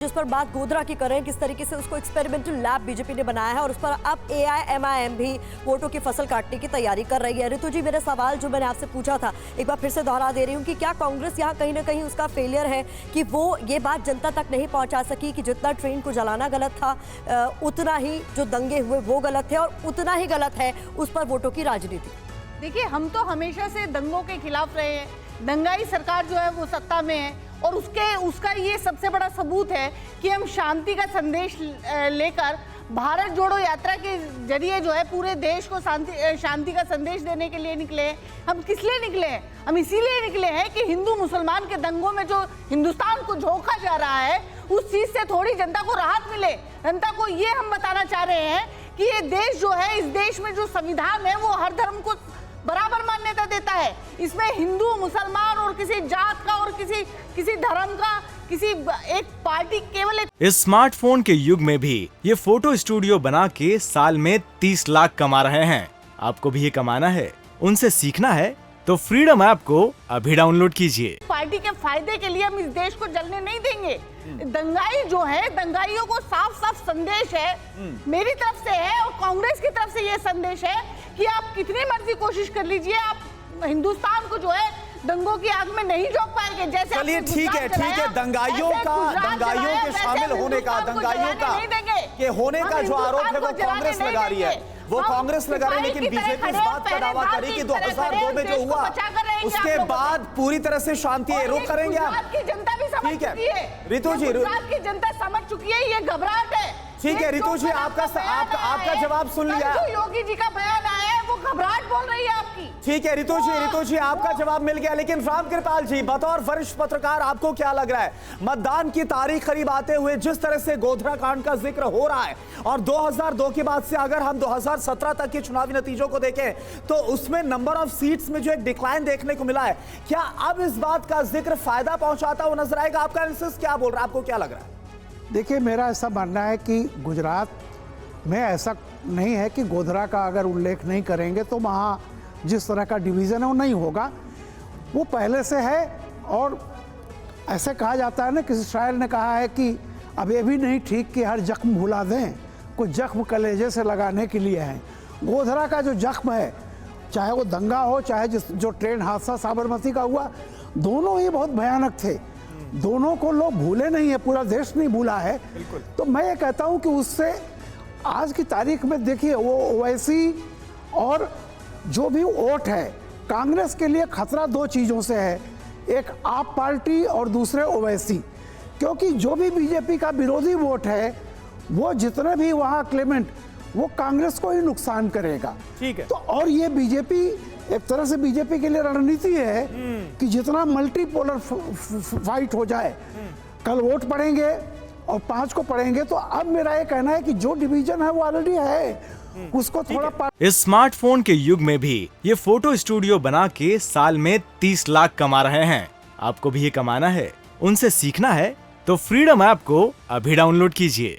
जिस पर बात गोधरा की करें, किस तरीके से उसको एक्सपेरिमेंटल लैब बीजेपी ने बनाया है और उस पर अब एआईएमआईएम भी वोटों की फसल काटने की तैयारी कर रही है। ऋतु जी, मेरा सवाल जो मैंने आपसे पूछा था एक बार फिर से दोहरा दे रही हूँ कि क्या कांग्रेस यहाँ कहीं ना कहीं उसका फेलियर है कि वो ये बात जनता तक नहीं पहुँचा सकी कि जितना ट्रेन को जलाना गलत था उतना ही जो दंगे हुए वो गलत थे और उतना ही गलत है उस पर वोटों की राजनीति। देखिए, हम तो हमेशा से दंगों के खिलाफ रहे हैं। दंगाई सरकार जो है वो सत्ता में है और उसका ये सबसे बड़ा सबूत है कि हम शांति का संदेश लेकर भारत जोड़ो यात्रा के जरिए जो है पूरे देश को शांति का संदेश देने के लिए निकले हैं। हम किस लिए निकले हैं? हम इसीलिए निकले हैं कि हिंदू मुसलमान के दंगों में जो हिंदुस्तान को झोंका जा रहा है उस चीज से थोड़ी जनता को राहत मिले। जनता को ये हम बताना चाह रहे हैं कि ये देश जो है, इस देश में जो संविधान है वो हर धर्म को बराबर मान्यता देता है। इसमें हिंदू मुसलमान और किसी जात का और किसी धर्म का किसी एक पार्टी केवल एक। इस स्मार्टफोन के युग में भी ये फोटो स्टूडियो बना के साल में 30 लाख कमा रहे हैं। आपको भी ये कमाना है, उनसे सीखना है तो फ्रीडम ऐप को अभी डाउनलोड कीजिए। पार्टी के फायदे के लिए हम इस देश को जलने नहीं देंगे। दंगाई जो है, दंगाइयों को साफ साफ संदेश है मेरी तरफ से है और कांग्रेस की तरफ से ये संदेश है कि आप कितनी मर्जी कोशिश कर लीजिए, आप हिंदुस्तान को जो है दंगों की आग में नहीं झोंक पाएंगे। जैसे चलिए ठीक है, दंगाइयों के शामिल होने का, दंगाइयों के होने का जो आरोप है वो कांग्रेस लगा रही है, वो कांग्रेस लगा रही है। लेकिन बीजेपी इस बात का दावा करी कि 2002 में जो हुआ उसके बाद पूरी तरह से शांति रोक करेंगे आप। जनता भी समझ चुकी है, ऋतु जी, की जनता समझ चुकी है, ये घबराहट है। ठीक है ऋतु जी, आपका जवाब सुन लिया। योगी जी का बयान आया है, वो घबराहट बोल रही है आपकी। ठीक है ऋतु जी, आपका जवाब मिल गया। लेकिन रामकृपाल जी, बतौर वरिष्ठ पत्रकार आपको क्या लग रहा है, मतदान की तारीख करीब आते हुए जिस तरह से गोधरा कांड का जिक्र हो रहा है और 2002 के बाद से अगर हम 2017 तक के चुनावी नतीजों को देखें तो उसमें नंबर ऑफ सीट्स में जो एक डिक्लाइन देखने को मिला है, क्या अब इस बात का जिक्र फायदा पहुंचाता हुआ नजर आएगा? आपका एनालिसिस क्या बोल रहा है, आपको क्या लग रहा है? देखिए, मेरा ऐसा मानना है कि गुजरात में ऐसा नहीं है कि गोधरा का अगर उल्लेख नहीं करेंगे तो वहाँ जिस तरह का डिवीज़न है वो नहीं होगा, वो पहले से है। और ऐसे कहा जाता है ना, किसी शायर ने कहा है कि अब ये भी नहीं ठीक कि हर जख्म भुला दें, कुछ जख्म कलेजे से लगाने के लिए हैं। गोधरा का जो जख्म है, चाहे वो दंगा हो, चाहे जो ट्रेन हादसा साबरमती का हुआ, दोनों ही बहुत भयानक थे। दोनों को लोग भूले नहीं है, पूरा देश नहीं भूला है। तो मैं ये कहता हूँ कि उससे आज की तारीख में देखिए, वो ओवैसी और जो भी वोट है, कांग्रेस के लिए खतरा दो चीज़ों से है, एक आप पार्टी और दूसरे ओवैसी। क्योंकि जो भी बीजेपी का विरोधी वोट है वो जितने भी वहाँ क्लेमेंट, वो कांग्रेस को ही नुकसान करेगा। ठीक है। तो और ये बीजेपी एक तरह से बीजेपी के लिए रणनीति है कि जितना मल्टीपोलर फाइट हो जाए। कल वोट पड़ेंगे और 5 को पड़ेंगे, तो अब मेरा ये कहना है कि जो डिवीजन है वो ऑलरेडी है, उसको थोड़ा। इस स्मार्टफोन के युग में भी ये फोटो स्टूडियो बना के साल में 30 लाख कमा रहे हैं। आपको भी ये कमाना है, उनसे सीखना है तो फ्रीडम ऐप को अभी डाउनलोड कीजिए।